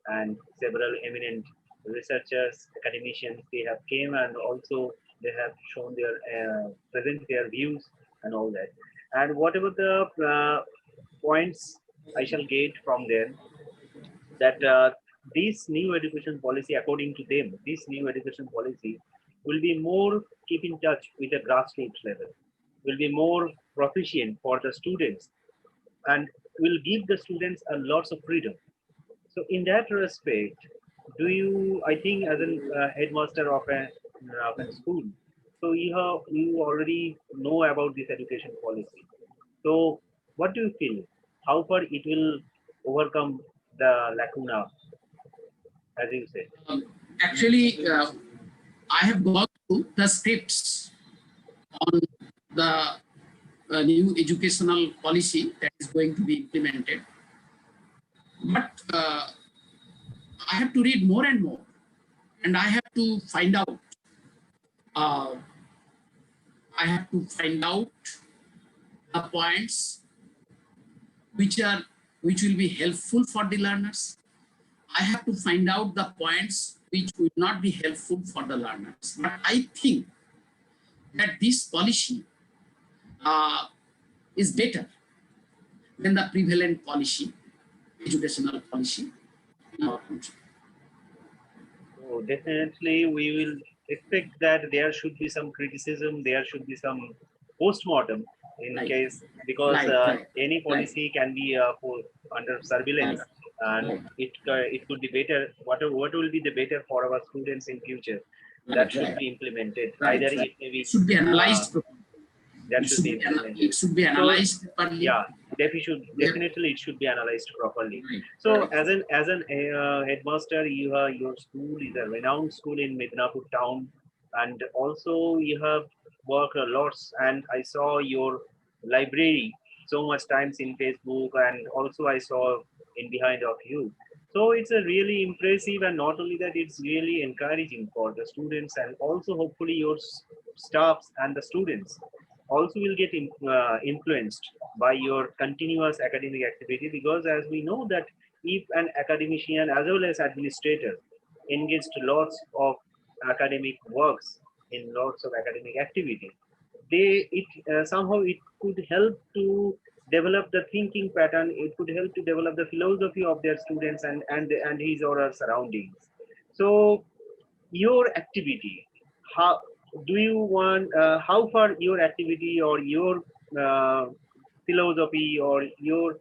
and several eminent researchers, academicians, they have came and also they have shown their present their views and all that. And whatever the points I shall get from them, that this new education policy, according to them, this new education policy will be more keep in touch with the grassroots level, will be more proficient for the students, and will give the students a lots of freedom. So in that respect, do you, I think as a headmaster of a school, so you already know about this education policy. So what do you feel? How far it will overcome the lacuna, as you said? Actually, I have gone through the scripts on the new educational policy that is going to be implemented. But I have to read more and more, and I have to find out. Uh, I have to find out the points which are which will be helpful for the learners. I have to find out the points which will not be helpful for the learners. But I think that this policy uh, is better than the prevalent policy, educational policy in our country. So definitely, we will expect that there should be some criticism, there should be some post-mortem in Right, case, because right, right, any right, policy can be under right, surveillance, and right, it could be better. What will be the better for our students in future? That right, should right, be implemented. right, Either right. it may be It should be uh, analyzed properly. that should be It implemented. should be So analyzed properly. yeah, We have, definitely it should be analyzed properly. right, So right, as an headmaster, your school is a renowned school in Midnapur town, and also you have worked a lots, and I saw your library so much times in Facebook, and also I saw in behind of you. So it's a really impressive, and not only that, it's really encouraging for the students, and also hopefully your staffs and the students also will get influenced by your continuous academic activity, because as we know that if an academician as well as administrator engaged lots of academic works in lots of academic activity, they it somehow it could help to develop the thinking pattern, it could help to develop the philosophy of their students and his or her surroundings. So your activity, how do you want how far your activity or your uh, philosophy or your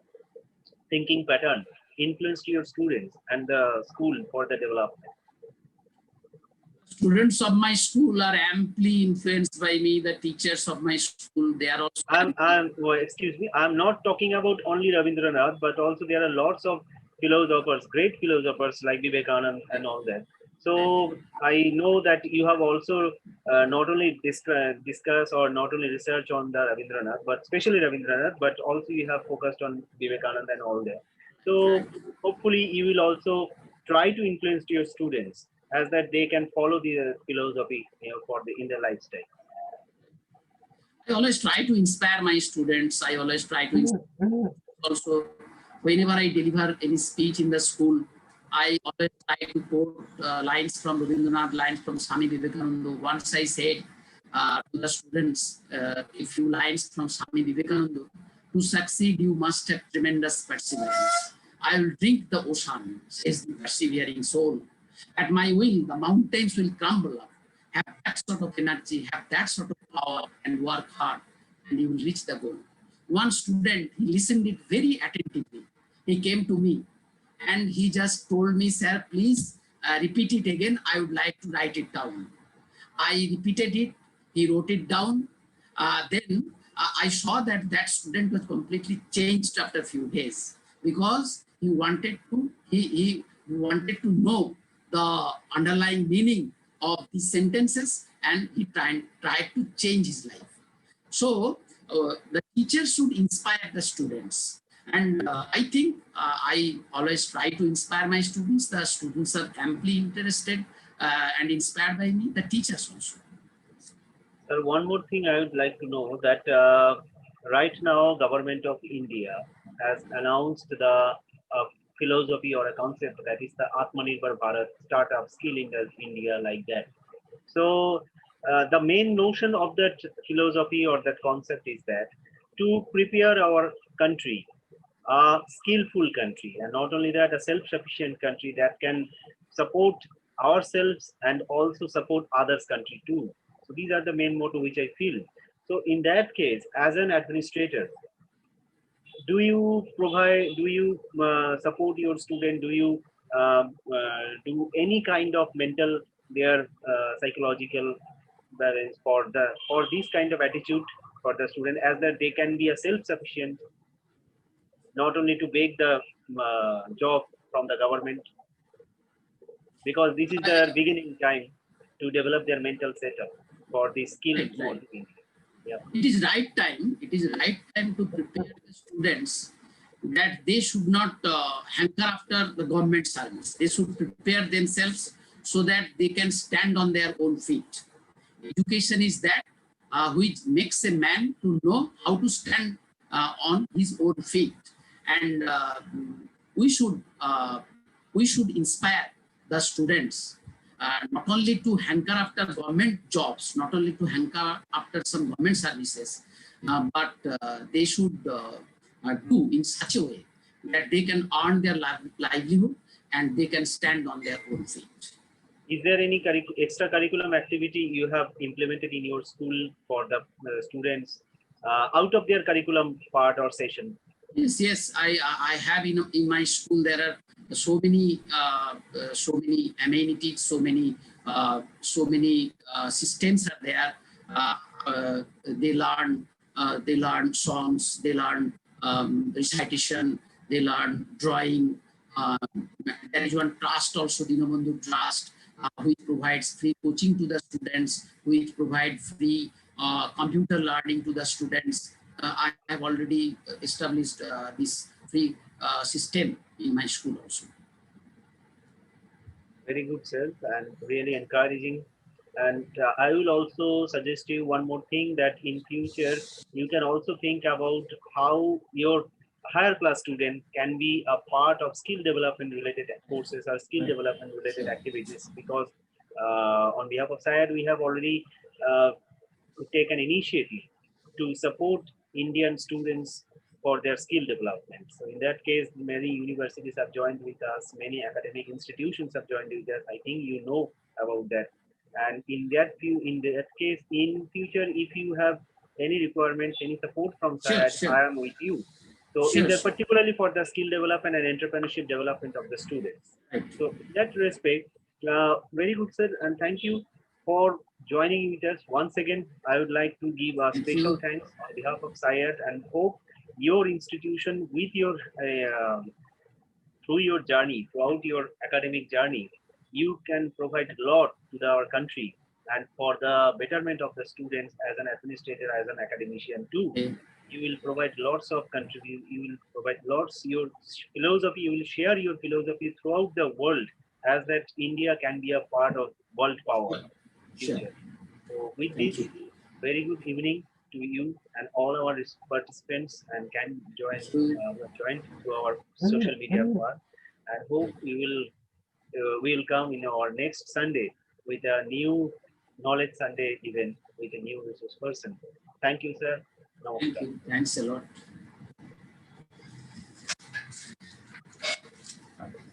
thinking pattern influenced your students and the school for the development? students of my school are amply influenced by me. The teachers of my school, they are also Well, excuse me, I'm not talking about only Rabindranath, but also there are lots of philosophers, great philosophers like Vivekananda and all that. So I know that you have also not only discuss or not only research on the Rabindranath, but especially Rabindranath, but also you have focused on Vivekananda and all that. So hopefully you will also try to influence your students as that they can follow the philosophy, for the in their lifestyle. I always try to inspire my students. I always try to inspire also whenever I deliver any speech in the school, I always try to quote lines from Rabindranath, lines from Swami Vivekananda. Once I said to the students a few lines from Swami Vivekananda, to succeed you must have tremendous perseverance. I will drink the ocean, says the persevering soul. At my will, the mountains will crumble up. Have that sort of energy, have that sort of power, and work hard, and you will reach the goal. One student, he listened it very attentively. He came to me and he just told me, sir, please repeat it again. I would like to write it down. I repeated it. He wrote it down. Then I saw that that student was completely changed after a few days because he wanted to know the underlying meaning of these sentences, and he tried to change his life. So the teacher should inspire the students. And I think I always try to inspire my students. The students are amply interested and inspired by me, the teachers also. Sir, one more thing I would like to know that right now government of India has announced the philosophy or a concept that is the Atmanirbhar Bharat startup skill in India like that. So the main notion of that philosophy or that concept is that to prepare our country a skillful country, and not only that, a self-sufficient country that can support ourselves and also support others' country too. So these are the main motto which I feel. So in that case, as an administrator, do you support your student? Do you do any kind of mental, their psychological balance for this kind of attitude for the student, as that they can be a self-sufficient, not only to beg the job from the government, because this is the I, beginning time to develop their mental setup for the skill right, for right. the India. Yeah. It is right time. It is right time to prepare the students that they should not hanker after the government service. They should prepare themselves so that they can stand on their own feet. Education is that which makes a man to know how to stand on his own feet, and we should uh, we should inspire the students not only to hanker after government jobs, not only to hanker after some government services, but they should do in such a way that they can earn their livelihood and they can stand on their own feet. Is there any extra curriculum activity you have implemented in your school for the students out of their curriculum part or session? Yes, yes, I have in my school there are so many amenities, so many systems are there. They learn songs, they learn recitation, they learn drawing. Uh, there is one trust also, Dinabandhu Trust, which provides free coaching to the students, which provide free computer learning to the students. I have already established this free system in my school also. Very good, sir, and really encouraging. And I will also suggest you one more thing, that in future you can also think about how your higher class student can be a part of skill development related courses or skill Right. development related Sure. activities, because on behalf of SIAD we have already uh, take an initiative to support Indian students for their skill development. So in that case, many universities have joined with us, many academic institutions have joined with us. I think you know about that. And in that case, in future, if you have any requirements, any support from Sure, SIAD, sure, I am with you. So in sure, the sure. particularly for the skill development and entrepreneurship development of the students. Right. So in that respect, very good, sir, and thank you for joining with us. Once again, I would like to give a Thank special you. thanks on behalf of SIAD, and hope your institution with your through your journey, throughout your academic journey, you can provide a lot to our country and for the betterment of the students as an administrator, as an academician too. Okay. You will provide lots of contribute. You will provide lots your philosophy. You will share your philosophy throughout the world, as that India can be a part of world power Sure. Sure. future. So with Thank this, you. very good evening to you and all our participants, and can Thank you. join to our social media part. And hope we will come in our next Sunday with a new Knowledge Sunday event with a new resource person. Thank you, sir. Thank Namaskar. you. Thanks a lot.